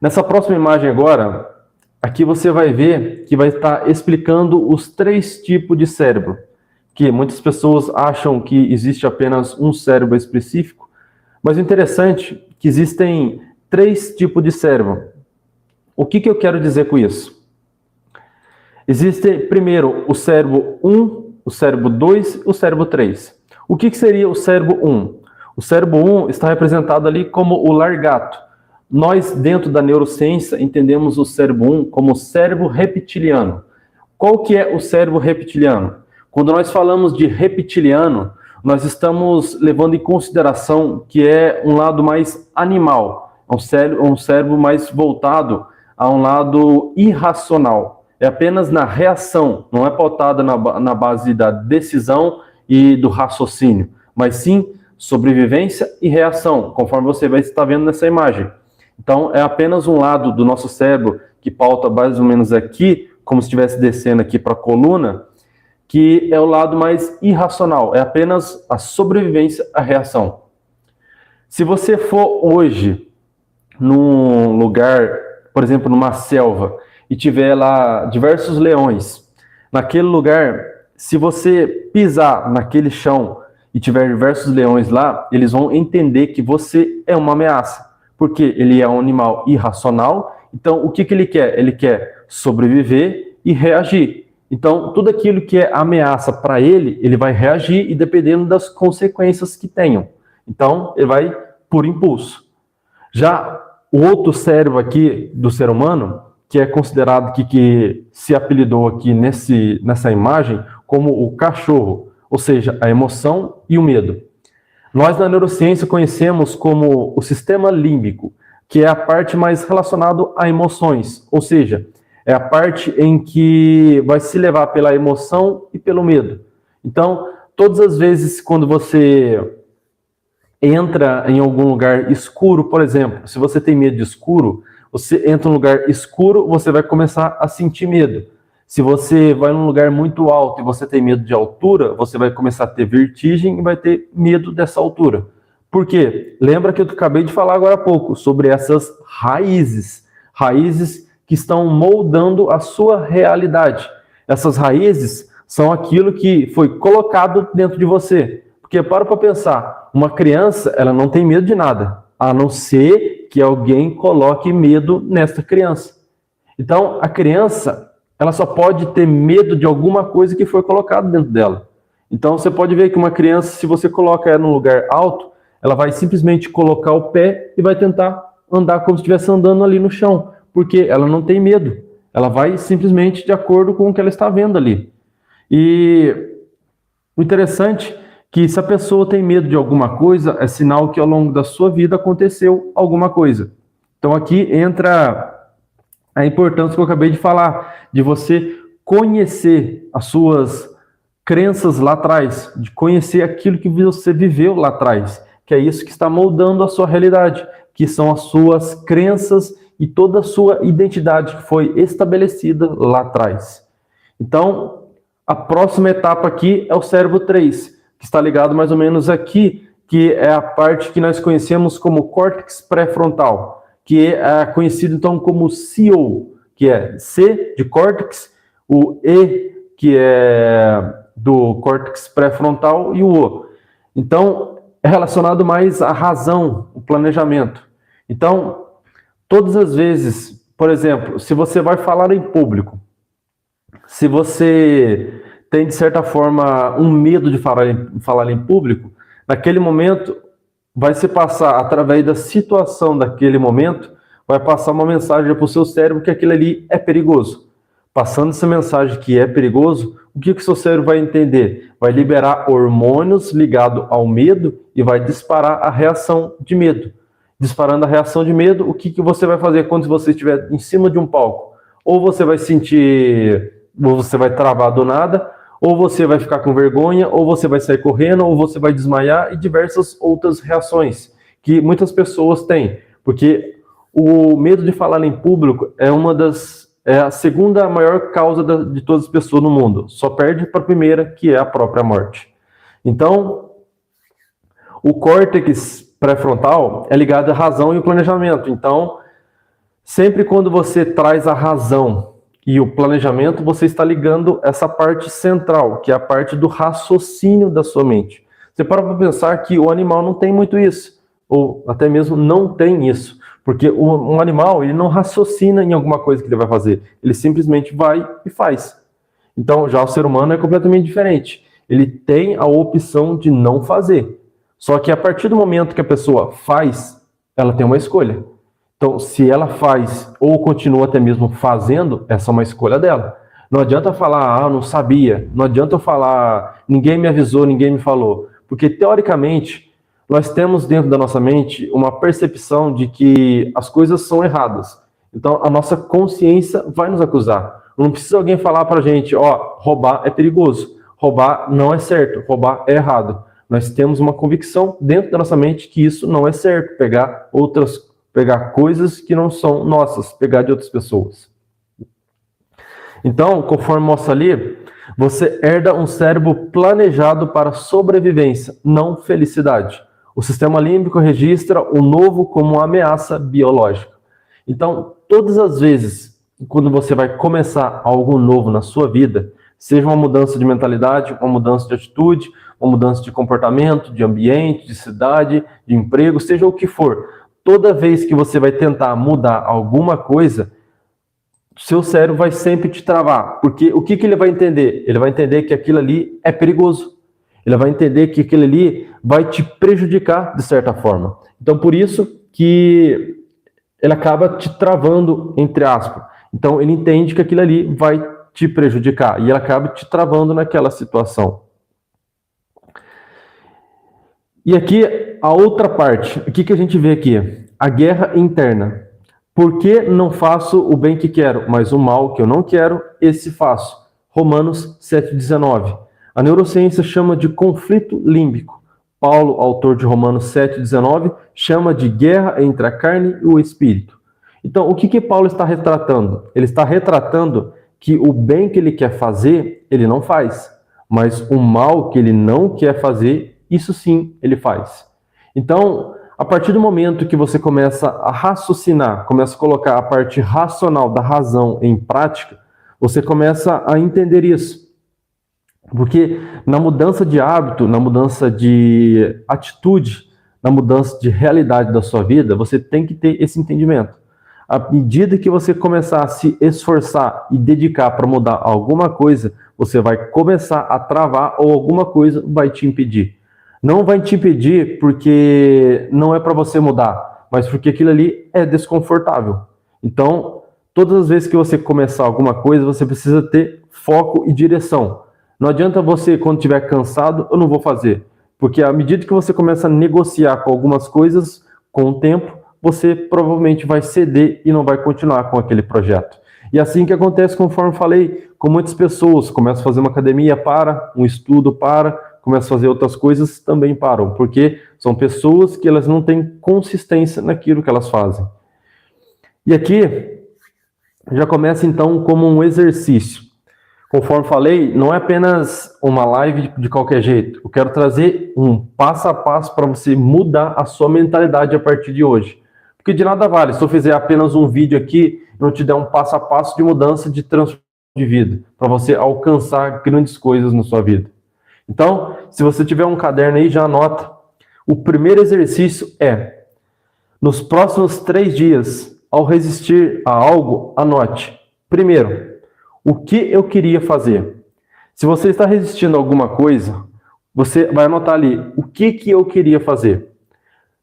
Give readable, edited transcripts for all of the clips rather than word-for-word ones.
Nessa próxima imagem agora, aqui você vai ver que vai estar explicando os 3 tipos de cérebro, que muitas pessoas acham que existe apenas um cérebro específico, mas o interessante é que existem 3 tipos de cérebro. O que eu quero dizer com isso? Existe, primeiro, o cérebro 1, o cérebro 2 e o cérebro 3. O que seria o cérebro 1? O cérebro 1 está representado ali como o largato. Nós, dentro da neurociência, entendemos o cérebro 1 como o cérebro reptiliano. Qual que é o cérebro reptiliano? Quando nós falamos de reptiliano, nós estamos levando em consideração que é um lado mais animal, um cérebro mais voltado a um lado irracional. É apenas na reação, não é pautada na base da decisão e do raciocínio, mas sim sobrevivência e reação, conforme você vai estar vendo nessa imagem. Então, é apenas um lado do nosso cérebro que pauta mais ou menos aqui, como se estivesse descendo aqui para a coluna, que é o lado mais irracional, é apenas a sobrevivência, a reação. Se você for hoje num lugar, por exemplo, numa selva, e tiver lá diversos leões, naquele lugar, se você pisar naquele chão e tiver diversos leões lá, eles vão entender que você é uma ameaça, porque ele é um animal irracional. Então, o que ele quer? Ele quer sobreviver e reagir. Então, tudo aquilo que é ameaça para ele, ele vai reagir e dependendo das consequências que tenham. Então, ele vai por impulso. Já o outro cérebro aqui do ser humano, que é considerado que se apelidou aqui nessa imagem como o cachorro, ou seja, a emoção e o medo. Nós na neurociência conhecemos como o sistema límbico, que é a parte mais relacionada a emoções, ou seja, é a parte em que vai se levar pela emoção e pelo medo. Então, todas as vezes quando você entra em algum lugar escuro, por exemplo, se você tem medo de escuro, você entra em um lugar escuro, você vai começar a sentir medo. Se você vai num lugar muito alto e você tem medo de altura, você vai começar a ter vertigem e vai ter medo dessa altura. Por quê? Lembra que eu acabei de falar agora há pouco sobre essas raízes que estão moldando a sua realidade. Essas raízes são aquilo que foi colocado dentro de você. Porque para pensar, uma criança, ela não tem medo de nada, a não ser que alguém coloque medo nesta criança. Então, a criança, ela só pode ter medo de alguma coisa que foi colocado dentro dela. Então, você pode ver que uma criança, se você coloca ela num lugar alto, ela vai simplesmente colocar o pé e vai tentar andar como se estivesse andando ali no chão, porque ela não tem medo. Ela vai simplesmente de acordo com o que ela está vendo ali. E o interessante é que se a pessoa tem medo de alguma coisa, é sinal que ao longo da sua vida aconteceu alguma coisa. Então aqui entra a importância que eu acabei de falar, de você conhecer as suas crenças lá atrás, de conhecer aquilo que você viveu lá atrás, que é isso que está moldando a sua realidade, que são as suas crenças e toda a sua identidade que foi estabelecida lá atrás. Então, a próxima etapa aqui é o cérebro 3, que está ligado mais ou menos aqui, que é a parte que nós conhecemos como córtex pré-frontal, que é conhecido então como CO, que é C de córtex, o E, que é do córtex pré-frontal, e o O. Então, é relacionado mais à razão, o planejamento. Então, todas as vezes, por exemplo, se você vai falar em público, se você tem, de certa forma, um medo de falar em público, naquele momento vai se passar, através da situação daquele momento, vai passar uma mensagem para o seu cérebro que aquilo ali é perigoso. Passando essa mensagem que é perigoso, o que o seu cérebro vai entender? Vai liberar hormônios ligados ao medo e vai disparar a reação de medo. Disparando a reação de medo, o que você vai fazer quando você estiver em cima de um palco? Ou você vai sentir, ou você vai travar do nada, ou você vai ficar com vergonha, ou você vai sair correndo, ou você vai desmaiar, e diversas outras reações que muitas pessoas têm. Porque o medo de falar em público é a segunda maior causa de todas as pessoas no mundo. Só perde para a primeira, que é a própria morte. Então, o córtex pré-frontal é ligado à razão e ao planejamento. Então, Sempre quando você traz a razão e o planejamento, você está ligando essa parte central, que é a parte do raciocínio da sua mente. Você para pensar que o animal não tem muito isso, ou até mesmo não tem isso, porque um animal ele não raciocina em alguma coisa que ele vai fazer, ele simplesmente vai e faz. Então, já o ser humano é completamente diferente. Ele tem a opção de não fazer. Só que a partir do momento que a pessoa faz, ela tem uma escolha. Então, se ela faz ou continua até mesmo fazendo, essa é uma escolha dela. Não adianta falar, eu não sabia. Não adianta eu falar, ninguém me avisou, ninguém me falou. Porque, teoricamente, nós temos dentro da nossa mente uma percepção de que as coisas são erradas. Então, a nossa consciência vai nos acusar. Não precisa alguém falar pra gente, roubar é perigoso. Roubar não é certo, roubar é errado. Nós temos uma convicção dentro da nossa mente que isso não é certo. Pegar coisas que não são nossas, pegar de outras pessoas. Então, conforme mostra ali, você herda um cérebro planejado para sobrevivência, não felicidade. O sistema límbico registra o novo como uma ameaça biológica. Então, todas as vezes quando você vai começar algo novo na sua vida, seja uma mudança de mentalidade, uma mudança de atitude, uma mudança de comportamento, de ambiente, de cidade, de emprego, seja o que for, toda vez que você vai tentar mudar alguma coisa, seu cérebro vai sempre te travar. Porque o que ele vai entender? Ele vai entender que aquilo ali é perigoso. Ele vai entender que aquilo ali vai te prejudicar de certa forma. Então, por isso que ele acaba te travando, entre aspas. Então, ele entende que aquilo ali vai te prejudicar. E ele acaba te travando naquela situação. E aqui, a outra parte. O que a gente vê aqui? A guerra interna. Por que não faço o bem que quero, mas o mal que eu não quero, esse faço? Romanos 7,19. A neurociência chama de conflito límbico. Paulo, autor de Romanos 7,19, chama de guerra entre a carne e o espírito. Então, o que Paulo está retratando? Ele está retratando que o bem que ele quer fazer, ele não faz. Mas o mal que ele não quer fazer, isso sim ele faz. Então, a partir do momento que você começa a raciocinar, começa a colocar a parte racional da razão em prática, você começa a entender isso. Porque na mudança de hábito, na mudança de atitude, na mudança de realidade da sua vida, você tem que ter esse entendimento. À medida que você começar a se esforçar e dedicar para mudar alguma coisa, você vai começar a travar ou alguma coisa vai te impedir. Não vai te impedir porque não é para você mudar, mas porque aquilo ali é desconfortável. Então, todas as vezes que você começar alguma coisa, você precisa ter foco e direção. Não adianta você, quando estiver cansado, eu não vou fazer. Porque à medida que você começa a negociar com algumas coisas, com o tempo, você provavelmente vai ceder e não vai continuar com aquele projeto. E assim que acontece, conforme falei, com muitas pessoas, começam a fazer uma academia, para, um estudo, para, começam a fazer outras coisas, também param, porque são pessoas que elas não têm consistência naquilo que elas fazem. E aqui, já começa então como um exercício. Conforme falei, não é apenas uma live de qualquer jeito. Eu quero trazer um passo a passo para você mudar a sua mentalidade a partir de hoje. Porque de nada vale se eu fizer apenas um vídeo aqui e não te der um passo a passo de mudança de transformação de vida, para você alcançar grandes coisas na sua vida. Então, se você tiver um caderno aí, já anota. O primeiro exercício é, nos próximos 3 dias, ao resistir a algo, anote. Primeiro, o que eu queria fazer? Se você está resistindo a alguma coisa, você vai anotar ali, o que eu queria fazer?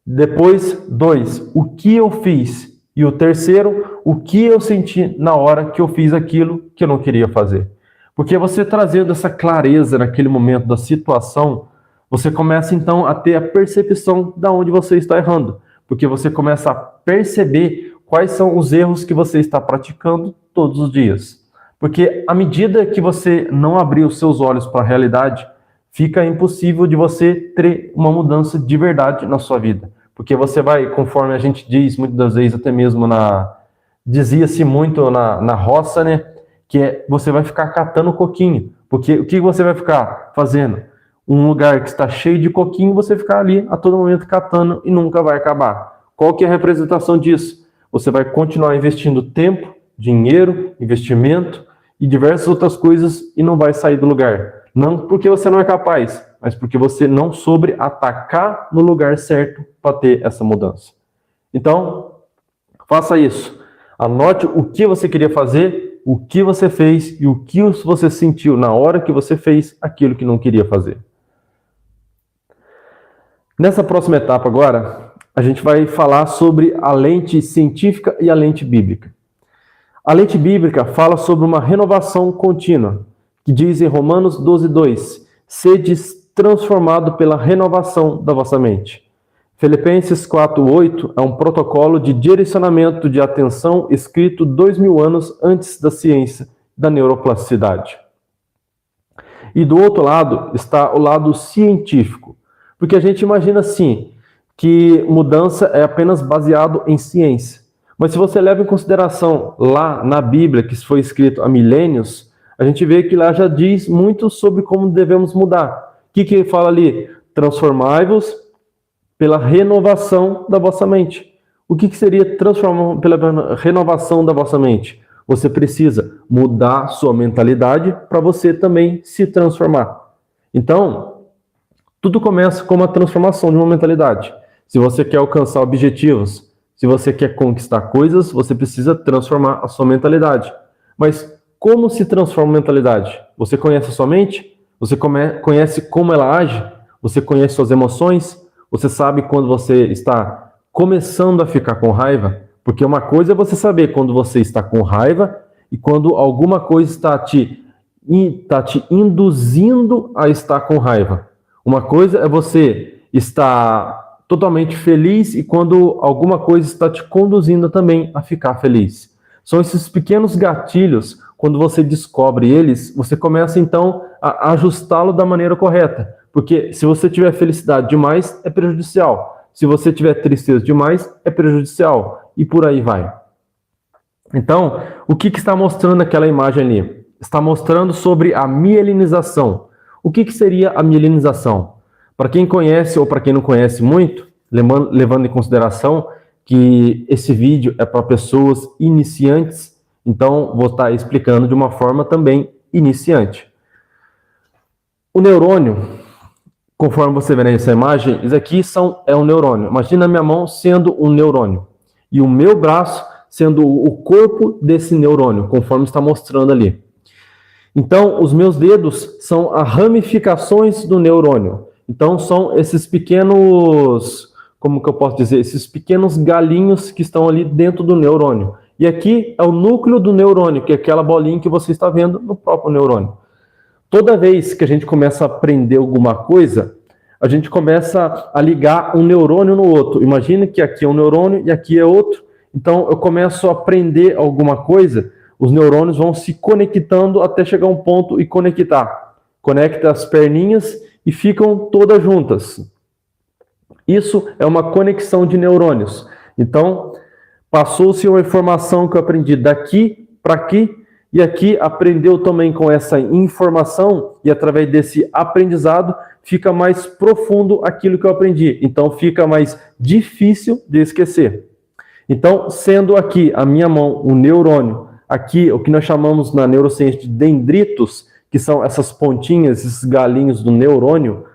Depois, 2, o que eu fiz? E o terceiro, o que eu senti na hora que eu fiz aquilo que eu não queria fazer? Porque você trazendo essa clareza naquele momento da situação, você começa então a ter a percepção de onde você está errando. Porque você começa a perceber quais são os erros que você está praticando todos os dias. Porque à medida que você não abrir os seus olhos para a realidade, fica impossível de você ter uma mudança de verdade na sua vida. Porque você vai, conforme a gente diz, muitas das vezes até mesmo dizia-se muito na roça, né? Que você vai ficar catando coquinho. Porque o que você vai ficar fazendo? Um lugar que está cheio de coquinho, você ficar ali a todo momento catando e nunca vai acabar. Qual que é a representação disso? você vai continuar investindo tempo, dinheiro, investimento e diversas outras coisas e não vai sair do lugar. Não porque você não é capaz, mas porque você não soube atacar no lugar certo para ter essa mudança. Então, faça isso. Anote o que você queria fazer, o que você fez e o que você sentiu na hora que você fez aquilo que não queria fazer. Nessa próxima etapa agora, a gente vai falar sobre a lente científica e a lente bíblica. A lente bíblica fala sobre uma renovação contínua, que diz em Romanos 12:2, sedes transformado pela renovação da vossa mente. Filipenses 4:8 é um protocolo de direcionamento de atenção escrito 2000 anos antes da ciência da neuroplasticidade. E do outro lado está o lado científico, porque a gente imagina assim, que mudança é apenas baseado em ciência. Mas se você leva em consideração lá na Bíblia, que foi escrito há milênios, a gente vê que lá já diz muito sobre como devemos mudar. O que fala ali? Transformai-vos pela renovação da vossa mente. O que seria transformar pela renovação da vossa mente? Você precisa mudar sua mentalidade para você também se transformar. Então, tudo começa com uma transformação de uma mentalidade. Se você quer alcançar objetivos, se você quer conquistar coisas, você precisa transformar a sua mentalidade. Mas como se transforma a mentalidade? Você conhece a sua mente? Você conhece como ela age? Você conhece suas emoções? Você sabe quando você está começando a ficar com raiva? Porque uma coisa é você saber quando você está com raiva e quando alguma coisa está te induzindo a estar com raiva. Uma coisa é você estar totalmente feliz e quando alguma coisa está te conduzindo também a ficar feliz. São esses pequenos gatilhos, quando você descobre eles, você começa então a ajustá-lo da maneira correta. Porque se você tiver felicidade demais, é prejudicial. Se você tiver tristeza demais, é prejudicial. E por aí vai. Então, o que está mostrando aquela imagem ali? Está mostrando sobre a mielinização. O que seria a mielinização? Para quem conhece ou para quem não conhece muito, levando em consideração que esse vídeo é para pessoas iniciantes, então vou estar explicando de uma forma também iniciante. O neurônio, conforme você vê nessa imagem, isso aqui é um neurônio. Imagina a minha mão sendo um neurônio e o meu braço sendo o corpo desse neurônio, conforme está mostrando ali. Então, os meus dedos são as ramificações do neurônio. Então, são esses pequenos, como que eu posso dizer, esses pequenos galinhos que estão ali dentro do neurônio. E aqui é o núcleo do neurônio, que é aquela bolinha que você está vendo no próprio neurônio. Toda vez que a gente começa a aprender alguma coisa, a gente começa a ligar um neurônio no outro. Imagina que aqui é um neurônio e aqui é outro. Então, eu começo a aprender alguma coisa, os neurônios vão se conectando até chegar a um ponto e conectar. Conecta as perninhas e ficam todas juntas. Isso é uma conexão de neurônios. Então, passou-se uma informação que eu aprendi daqui para aqui, e aqui aprendeu também com essa informação, e através desse aprendizado, fica mais profundo aquilo que eu aprendi. Então, fica mais difícil de esquecer. Então, sendo aqui a minha mão um neurônio, aqui o que nós chamamos na neurociência de dendritos, que são essas pontinhas, esses galinhos do neurônio,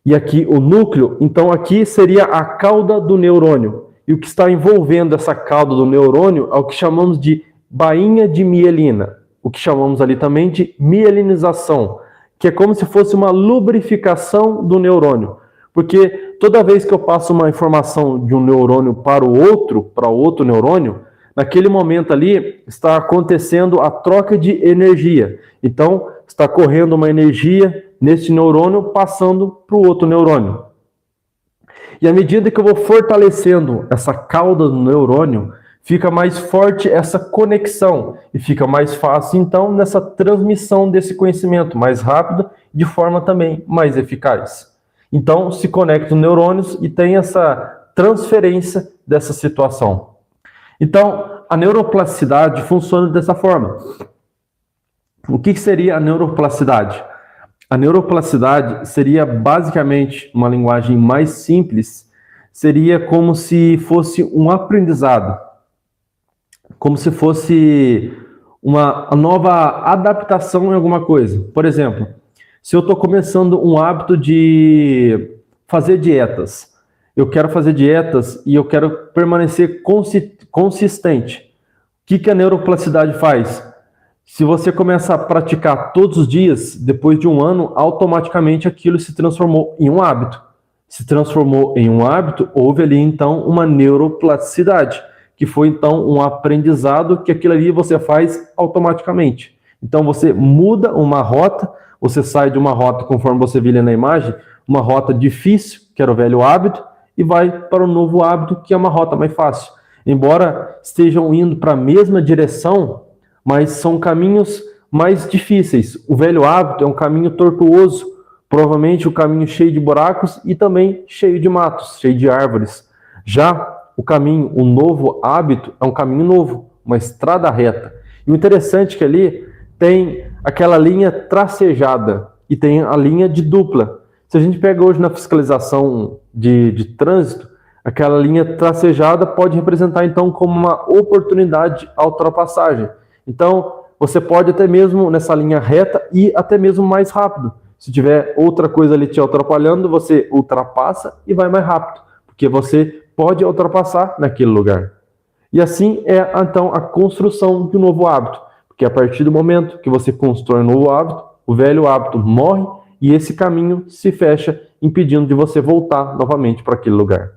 e aqui o núcleo, então aqui seria a cauda do neurônio. E o que está envolvendo essa cauda do neurônio é o que chamamos de bainha de mielina, o que chamamos ali também de mielinização, que é como se fosse uma lubrificação do neurônio. Porque toda vez que eu passo uma informação de um neurônio para outro neurônio, naquele momento ali está acontecendo a troca de energia. Então, está correndo uma energia nesse neurônio passando para o outro neurônio. E à medida que eu vou fortalecendo essa cauda do neurônio, fica mais forte essa conexão e fica mais fácil, então, nessa transmissão desse conhecimento mais rápido, de forma também mais eficaz. Então, se conectam neurônios e tem essa transferência dessa situação. Então, a neuroplasticidade funciona dessa forma. O que seria a neuroplasticidade? A neuroplasticidade seria basicamente, uma linguagem mais simples, seria como se fosse um aprendizado. como se fosse uma nova adaptação em alguma coisa. Por exemplo, se eu estou começando um hábito de fazer dietas, eu quero fazer dietas e eu quero permanecer consistente. O que a neuroplasticidade faz? Se você começa a praticar todos os dias, depois de um ano, automaticamente aquilo se transformou em um hábito. Se transformou em um hábito, houve ali então uma neuroplasticidade, que foi então um aprendizado que aquilo ali você faz automaticamente. Então você muda uma rota, você sai de uma rota, conforme você viu ali na imagem, uma rota difícil, que era o velho hábito, e vai para o novo hábito, que é uma rota mais fácil. Embora estejam indo para a mesma direção, mas são caminhos mais difíceis. O velho hábito é um caminho tortuoso, provavelmente um caminho cheio de buracos e também cheio de matos, cheio de árvores. Já o novo hábito, é um caminho novo, uma estrada reta. E o interessante é que ali tem aquela linha tracejada e tem a linha de dupla. Se a gente pega hoje na fiscalização de trânsito, aquela linha tracejada pode representar então como uma oportunidade à ultrapassagem. Então, você pode até mesmo nessa linha reta ir até mesmo mais rápido. Se tiver outra coisa ali te atrapalhando, você ultrapassa e vai mais rápido, porque você pode ultrapassar naquele lugar. E assim é então a construção de um novo hábito, porque a partir do momento que você constrói um novo hábito, o velho hábito morre e esse caminho se fecha, impedindo de você voltar novamente para aquele lugar.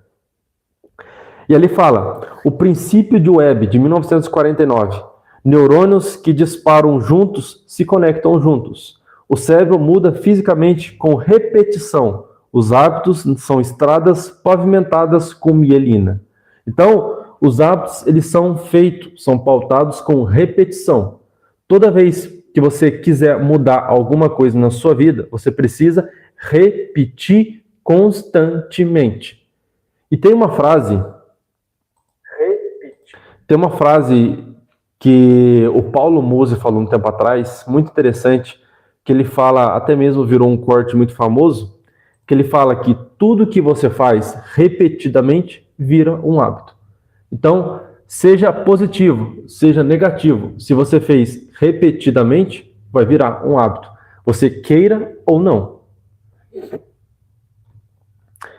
E ali fala, o princípio de Webb, de 1949, neurônios que disparam juntos se conectam juntos. O cérebro muda fisicamente com repetição. Os hábitos são estradas pavimentadas com mielina. Então, os hábitos, eles são pautados com repetição. Toda vez que você quiser mudar alguma coisa na sua vida, você precisa repetir constantemente. E tem uma frase que o Paulo Mose falou um tempo atrás, muito interessante, que ele fala, até mesmo virou um corte muito famoso, que ele fala que tudo que você faz repetidamente vira um hábito. Então, seja positivo, seja negativo, se você fez repetidamente, vai virar um hábito, você queira ou não.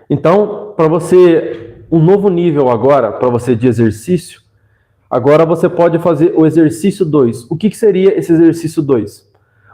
Então, para você, um novo nível agora, para você de exercício, agora você pode fazer o exercício 2. O que seria esse exercício 2?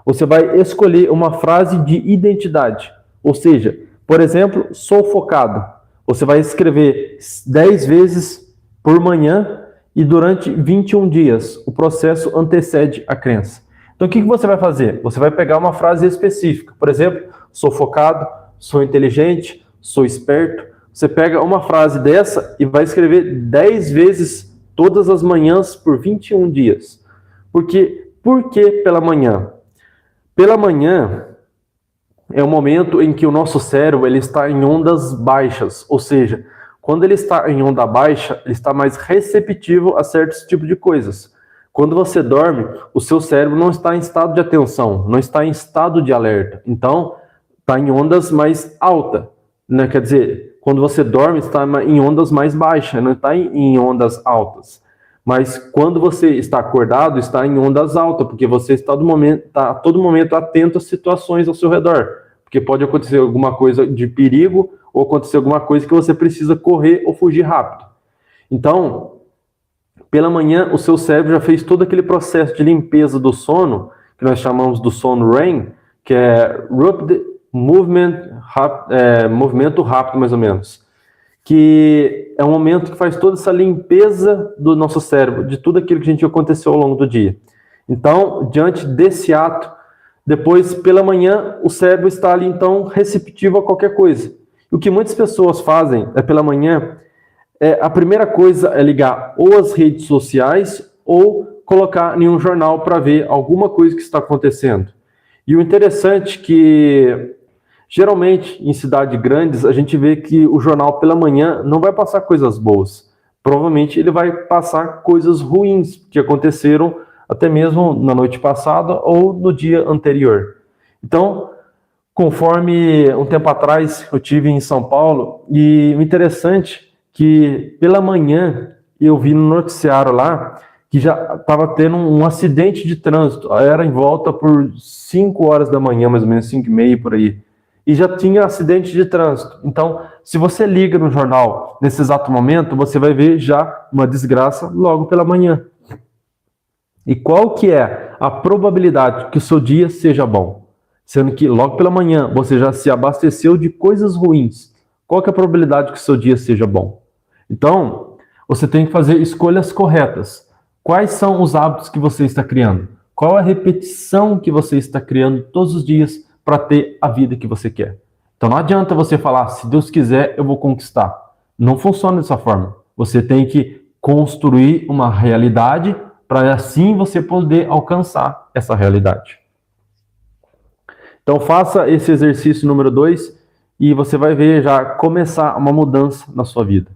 Você vai escolher uma frase de identidade. Ou seja, por exemplo, sou focado. Você vai escrever 10 vezes por manhã e durante 21 dias. O processo antecede a crença. Então, o que você vai fazer? Você vai pegar uma frase específica. Por exemplo, sou focado, sou inteligente, sou esperto. Você pega uma frase dessa e vai escrever 10 vezes todas as manhãs por 21 dias. Por que pela manhã? Pela manhã é o momento em que o nosso cérebro ele está em ondas baixas, ou seja, quando ele está em onda baixa, ele está mais receptivo a certos tipos de coisas. Quando você dorme, o seu cérebro não está em estado de atenção, não está em estado de alerta. Então, está em ondas mais altas, né? Quer dizer, quando você dorme, está em ondas mais baixas, não está em ondas altas. Mas quando você está acordado, está em ondas altas, porque você está a todo momento atento às situações ao seu redor. Porque pode acontecer alguma coisa de perigo ou acontecer alguma coisa que você precisa correr ou fugir rápido. Então, pela manhã, o seu cérebro já fez todo aquele processo de limpeza do sono, que nós chamamos do sono REM, que é Rapid movimento rápido, mais ou menos. Que é um momento que faz toda essa limpeza do nosso cérebro, de tudo aquilo que a gente aconteceu ao longo do dia. Então, diante desse ato, depois, pela manhã, o cérebro está ali, então, receptivo a qualquer coisa. E o que muitas pessoas fazem pela manhã, a primeira coisa é ligar ou as redes sociais ou colocar em um jornal para ver alguma coisa que está acontecendo. E o interessante é que geralmente, em cidades grandes, a gente vê que o jornal pela manhã não vai passar coisas boas. Provavelmente ele vai passar coisas ruins que aconteceram até mesmo na noite passada ou no dia anterior. Então, conforme um tempo atrás eu tive em São Paulo, e o interessante é que pela manhã eu vi no noticiário lá que já estava tendo um acidente de trânsito. Era em volta por 5 horas da manhã, mais ou menos 5h30 por aí. E já tinha acidente de trânsito. Então, se você liga no jornal nesse exato momento, você vai ver já uma desgraça logo pela manhã. E qual que é a probabilidade que o seu dia seja bom? Sendo que logo pela manhã você já se abasteceu de coisas ruins. Qual que é a probabilidade que o seu dia seja bom? Então, você tem que fazer escolhas corretas. Quais são os hábitos que você está criando? Qual a repetição que você está criando todos os dias para ter a vida que você quer? Então não adianta você falar, se Deus quiser, eu vou conquistar. Não funciona dessa forma. Você tem que construir uma realidade para assim você poder alcançar essa realidade. Então faça esse exercício número 2 e você vai ver já começar uma mudança na sua vida.